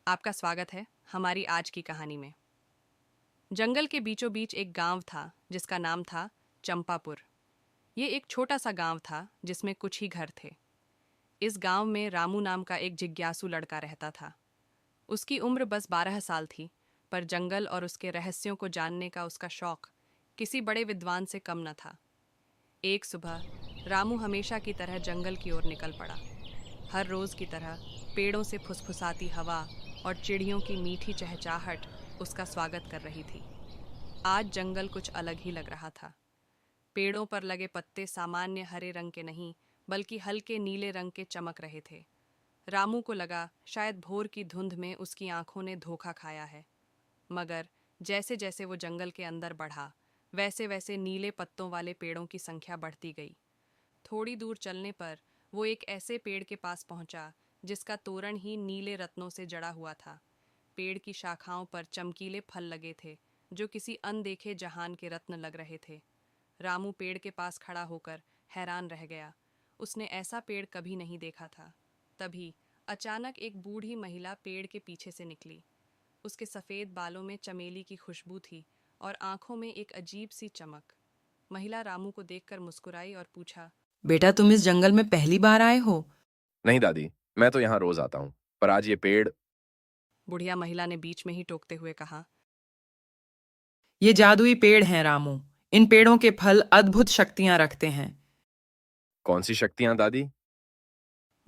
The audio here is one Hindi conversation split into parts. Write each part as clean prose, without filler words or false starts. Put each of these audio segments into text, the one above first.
आपका स्वागत है हमारी आज की कहानी में। जंगल के बीचों बीच एक गांव था जिसका नाम था चंपापुर। ये एक छोटा सा गांव था जिसमें कुछ ही घर थे। इस गांव में रामू नाम का एक जिज्ञासु लड़का रहता था। उसकी उम्र बस 12 साल थी, पर जंगल और उसके रहस्यों को जानने का उसका शौक किसी बड़े विद्वान से कम न था। एक सुबह रामू हमेशा की तरह जंगल की ओर निकल पड़ा। हर रोज की तरह पेड़ों से फुसफुसाती हवा और चिड़ियों की मीठी चहचहाहट उसका स्वागत कर रही थी। आज जंगल कुछ अलग ही लग रहा था। पेड़ों पर लगे पत्ते सामान्य हरे रंग के नहीं, बल्कि हल्के नीले रंग के चमक रहे थे। रामू को लगा शायद भोर की धुंध में उसकी आंखों ने धोखा खाया है। मगर जैसे जैसे वो जंगल के अंदर बढ़ा, वैसे वैसे नीले पत्तों वाले पेड़ों की संख्या बढ़ती गई। थोड़ी दूर चलने पर वो एक ऐसे पेड़ के पास पहुंचा जिसका तोरण ही नीले रत्नों से जड़ा हुआ था। पेड़ की शाखाओं पर चमकीले फल लगे थे जो किसी अनदेखे जहान के रत्न लग रहे थे। रामू पेड़ के पास खड़ा होकर हैरान रह गया। उसने ऐसा पेड़ कभी नहीं देखा था। तभी अचानक एक बूढ़ी महिला पेड़ के पीछे से निकली। उसके सफ़ेद बालों में चमेली की खुशबू थी और आंखों में एक अजीब सी चमक। महिला रामू को देखकर मुस्कुराई और पूछा, बेटा, तुम इस जंगल में पहली बार आए हो? नहीं दादी, मैं तो यहाँ रोज आता हूँ, पर आज ये पेड़। बुढ़िया महिला ने बीच में ही टोकते हुए कहा। ये जादुई पेड़ हैं रामू। इन पेड़ों के फल अद्भुत शक्तियां रखते हैं। कौन सी शक्तियाँ दादी?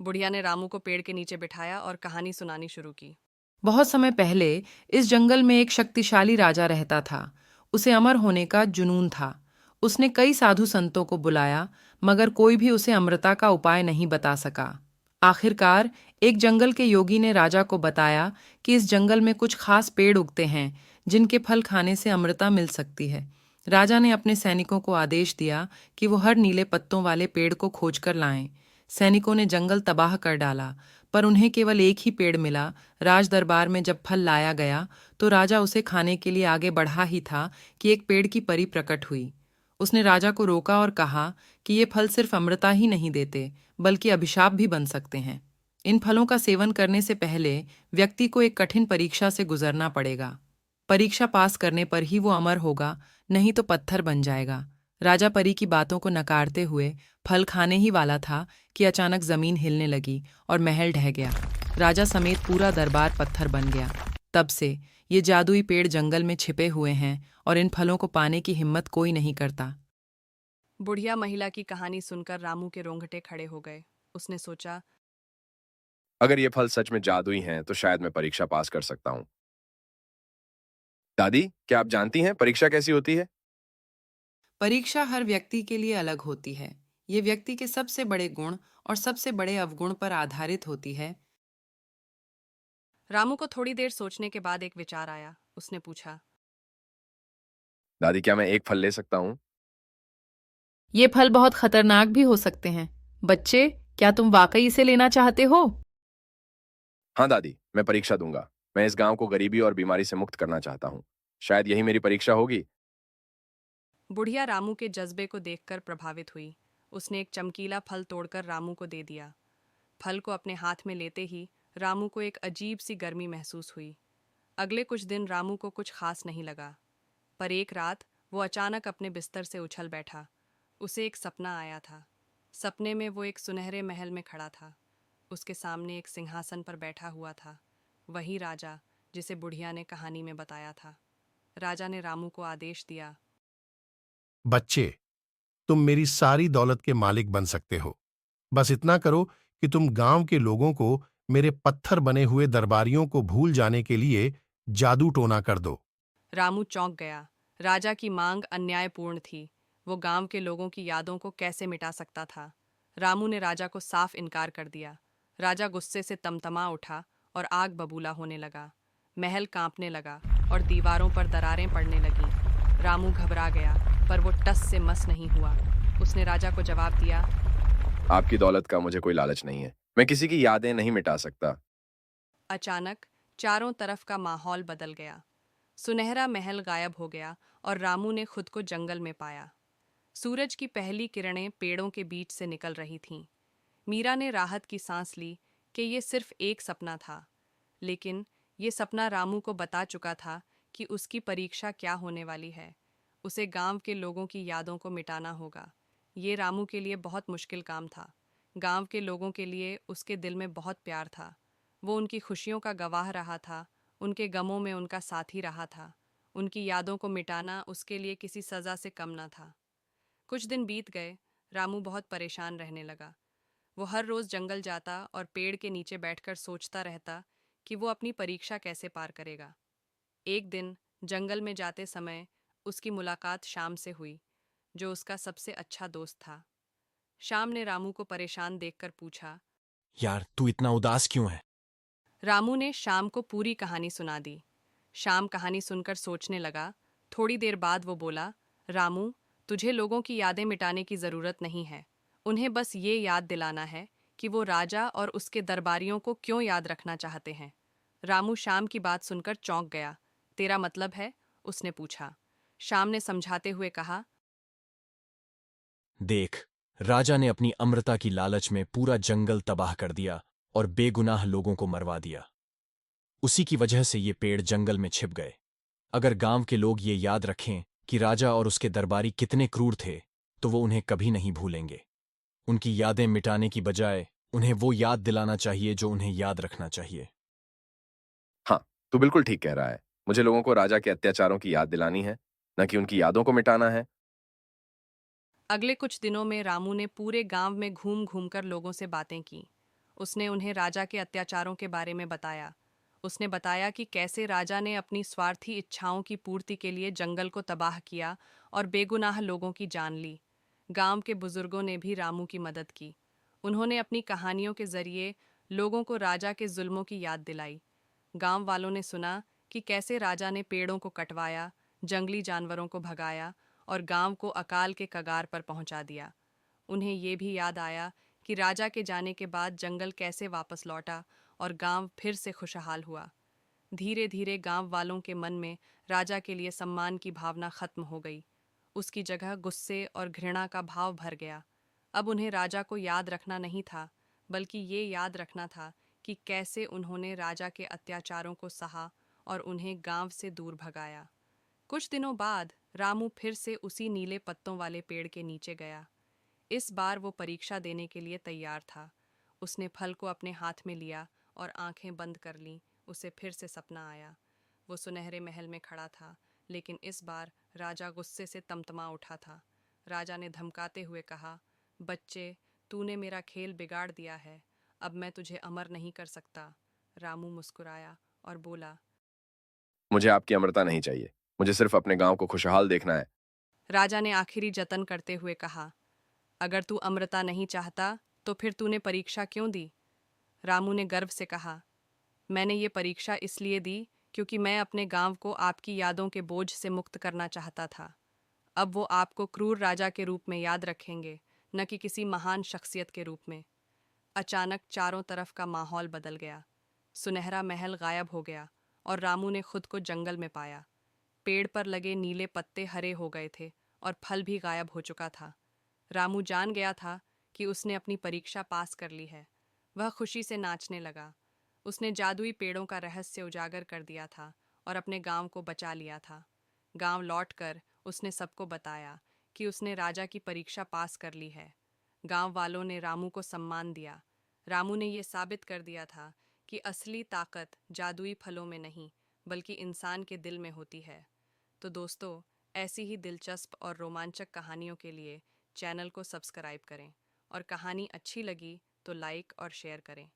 बुढ़िया ने रामू को पेड़ के नीचे बिठाया और कहानी सुनानी शुरू की। बहुत समय पहले इस जंगल में एक शक्तिशाली राजा रहता था। उसे अमर होने का जुनून था। उसने कई साधु संतों को बुलाया, मगर कोई भी उसे अमरता का उपाय नहीं बता सका। आखिरकार एक जंगल के योगी ने राजा को बताया कि इस जंगल में कुछ खास पेड़ उगते हैं जिनके फल खाने से अमृता मिल सकती है। राजा ने अपने सैनिकों को आदेश दिया कि वो हर नीले पत्तों वाले पेड़ को खोज कर लाएं। सैनिकों ने जंगल तबाह कर डाला, पर उन्हें केवल एक ही पेड़ मिला। राज दरबार में जब फल लाया गया तो राजा उसे खाने के लिए आगे बढ़ा ही था कि एक पेड़ की परी प्रकट हुई। उसने राजा को रोका और कहा कि ये फल सिर्फ अमृता ही नहीं देते, बल्कि अभिशाप भी बन सकते हैं। इन फलों का सेवन करने से पहले व्यक्ति को एक कठिन परीक्षा से गुजरना पड़ेगा। परीक्षा पास करने पर ही वो अमर होगा, नहीं तो पत्थर बन जाएगा। राजा परी की बातों को नकारते हुए फल खाने ही वाला था कि अचानक जमीन हिलने लगी और महल ढह गया। राजा समेत पूरा दरबार पत्थर बन गया। तब से ये जादुई पेड़ जंगल में छिपे हुए हैं और इन फलों को पाने की हिम्मत कोई नहीं करता। बुढ़िया महिला की कहानी सुनकर रामू के रोंगटे खड़े हो गए। उसने सोचा, अगर ये फल सच में जादुई हैं, तो शायद मैं परीक्षा पास कर सकता हूँ। दादी, क्या आप जानती हैं परीक्षा कैसी होती है? परीक्षा हर व्यक्ति के लिए अलग होती है। ये व्यक्ति के सबसे बड़े गुण और सबसे बड़े अवगुण पर आधारित होती है। रामू को थोड़ी देर सोचने के बाद एक विचार आया। उसने पूछा, दादी, क्या मैं एक फल ले सकता हूँ? ये फल बहुत खतरनाक भी हो सकते हैं। बच्चे, क्या तुम वाकई इसे लेना चाहते हो? हाँ दादी, मैं परीक्षा दूंगा। मैं इस गांव को गरीबी और बीमारी से मुक्त करना चाहता हूँ। शायद यही मेरी परीक्षा होगी। बुढ़िया रामू के जज्बे को देखकर प्रभावित हुई। उसने एक चमकीला फल तोड़कर रामू को दे दिया। फल को अपने हाथ में लेते ही रामू को एक अजीब सी गर्मी महसूस हुई। अगले कुछ दिन रामू को कुछ खास नहीं लगा, पर एक रात वो अचानक अपने बिस्तर से उछल बैठा। उसे एक सपना आया था। सपने में वो एक सुनहरे महल में खड़ा था। उसके सामने एक सिंहासन पर बैठा हुआ था, वही राजा जिसे बुढ़िया ने कहानी में बताया था। राजा ने रामू को आदेश दिया, बच्चे, तुम मेरी सारी दौलत के मालिक बन सकते हो। बस इतना करो कि तुम गांव के लोगों को मेरे पत्थर बने हुए दरबारियों को भूल जाने के लिए जादू टोना कर दो। रामू चौंक गया। राजा की मांग अन्यायपूर्ण थी। वो गांव के लोगों की यादों को कैसे मिटा सकता था? रामू ने राजा को साफ इनकार कर दिया। राजा गुस्से से तमतमा उठा और आग बबूला होने लगा। महल कांपने लगा और दीवारों पर दरारें पड़ने लगीं। रामू घबरा गया, पर वो टस से मस नहीं हुआ। उसने राजा को जवाब दिया, आपकी दौलत का मुझे कोई लालच नहीं है। मैं किसी की यादें नहीं मिटा सकता। अचानक चारों तरफ का माहौल बदल गया। सुनहरा महल गायब हो गया और रामू ने खुद को जंगल में पाया। सूरज की पहली किरणें पेड़ों के बीच से निकल रही थीं। मीरा ने राहत की सांस ली कि ये सिर्फ एक सपना था। लेकिन ये सपना रामू को बता चुका था कि उसकी परीक्षा क्या होने वाली है। उसे गांव के लोगों की यादों को मिटाना होगा। ये रामू के लिए बहुत मुश्किल काम था। गांव के लोगों के लिए उसके दिल में बहुत प्यार था। वो उनकी खुशियों का गवाह रहा था, उनके गमों में उनका साथी रहा था। उनकी यादों को मिटाना उसके लिए किसी सज़ा से कम न था। कुछ दिन बीत गए। रामू बहुत परेशान रहने लगा। वो हर रोज़ जंगल जाता और पेड़ के नीचे बैठकर सोचता रहता कि वो अपनी परीक्षा कैसे पार करेगा। एक दिन जंगल में जाते समय उसकी मुलाकात शाम से हुई, जो उसका सबसे अच्छा दोस्त था। शाम ने रामू को परेशान देखकर पूछा। यार, तू इतना उदास क्यों है? रामू ने शाम को पूरी कहानी सुना दी। शाम कहानी सुनकर सोचने लगा। थोड़ी देर बाद वो बोला, रामू, तुझे लोगों की यादें मिटाने की ज़रूरत नहीं है। उन्हें बस ये याद दिलाना है कि वो राजा और उसके दरबारियों को क्यों याद रखना चाहते हैं। रामू शाम की बात सुनकर चौंक गया। तेरा मतलब है? उसने पूछा। शाम ने समझाते हुए कहा। देख, राजा ने अपनी अमृता की लालच में पूरा जंगल तबाह कर दिया और बेगुनाह लोगों को मरवा दिया। उसी की वजह से ये पेड़ जंगल में छिप गए। अगर गांव के लोग ये याद रखें कि राजा और उसके दरबारी कितने क्रूर थे, तो वो उन्हें कभी नहीं भूलेंगे। उनकी यादें मिटाने की बजाय उन्हें वो याद दिलाना चाहिए जो उन्हें याद रखना चाहिए। हाँ, तू बिल्कुल ठीक कह रहा है। मुझे लोगों को राजा के अत्याचारों की याद दिलानी है, न कि उनकी यादों को मिटाना है। अगले कुछ दिनों में रामू ने पूरे गांव में घूम घूम कर लोगों से बातें की। उसने उन्हें राजा के अत्याचारों के बारे में बताया। उसने बताया कि कैसे राजा ने अपनी स्वार्थी इच्छाओं की पूर्ति के लिए जंगल को तबाह किया और बेगुनाह लोगों की जान ली। गांव के बुजुर्गों ने भी रामू की मदद की। उन्होंने अपनी कहानियों के जरिए लोगों को राजा के जुल्मों की याद दिलाई। गांव वालों ने सुना कि कैसे राजा ने पेड़ों को कटवाया, जंगली जानवरों को भगाया और गांव को अकाल के कगार पर पहुंचा दिया। उन्हें ये भी याद आया कि राजा के जाने के बाद जंगल कैसे वापस लौटा और गांव फिर से खुशहाल हुआ। धीरे धीरे गांव वालों के मन में राजा के लिए सम्मान की भावना खत्म हो गई। उसकी जगह गुस्से और घृणा का भाव भर गया। अब उन्हें राजा को याद रखना नहीं था, बल्कि ये याद रखना था कि कैसे उन्होंने राजा के अत्याचारों को सहा और उन्हें गांव से दूर भगाया। कुछ दिनों बाद रामू फिर से उसी नीले पत्तों वाले पेड़ के नीचे गया। इस बार वो परीक्षा देने के लिए तैयार था। उसने फल को अपने हाथ में लिया और आंखें बंद कर लीं। उसे फिर से सपना आया। वो सुनहरे महल में खड़ा था, लेकिन इस बार राजा गुस्से से तमतमा उठा था। राजा ने धमकाते हुए कहा, बच्चे, तूने मेरा खेल बिगाड़ दिया है। अब मैं तुझे अमर नहीं कर सकता। रामू मुस्कुराया और बोला। मुझे आपकी अमरता नहीं चाहिए। मुझे सिर्फ अपने गांव को खुशहाल देखना है। राजा ने आखिरी जतन करते हुए कहा, अगर तू अमृता नहीं चाहता तो फिर तूने परीक्षा क्यों दी? रामू ने गर्व से कहा, मैंने ये परीक्षा इसलिए दी क्योंकि मैं अपने गांव को आपकी यादों के बोझ से मुक्त करना चाहता था। अब वो आपको क्रूर राजा के रूप में याद रखेंगे, न कि किसी महान शख्सियत के रूप में। अचानक चारों तरफ का माहौल बदल गया। सुनहरा महल गायब हो गया और रामू ने खुद को जंगल में पाया। पेड़ पर लगे नीले पत्ते हरे हो गए थे और फल भी गायब हो चुका था। रामू जान गया था कि उसने अपनी परीक्षा पास कर ली है। वह खुशी से नाचने लगा। उसने जादुई पेड़ों का रहस्य उजागर कर दिया था और अपने गांव को बचा लिया था। गांव लौटकर उसने सबको बताया कि उसने राजा की परीक्षा पास कर ली है। गांव वालों ने रामू को सम्मान दिया। रामू ने यह साबित कर दिया था कि असली ताकत जादुई फलों में नहीं, बल्कि इंसान के दिल में होती है। तो दोस्तों, ऐसी ही दिलचस्प और रोमांचक कहानियों के लिए चैनल को सब्सक्राइब करें और कहानी अच्छी लगी तो लाइक और शेयर करें।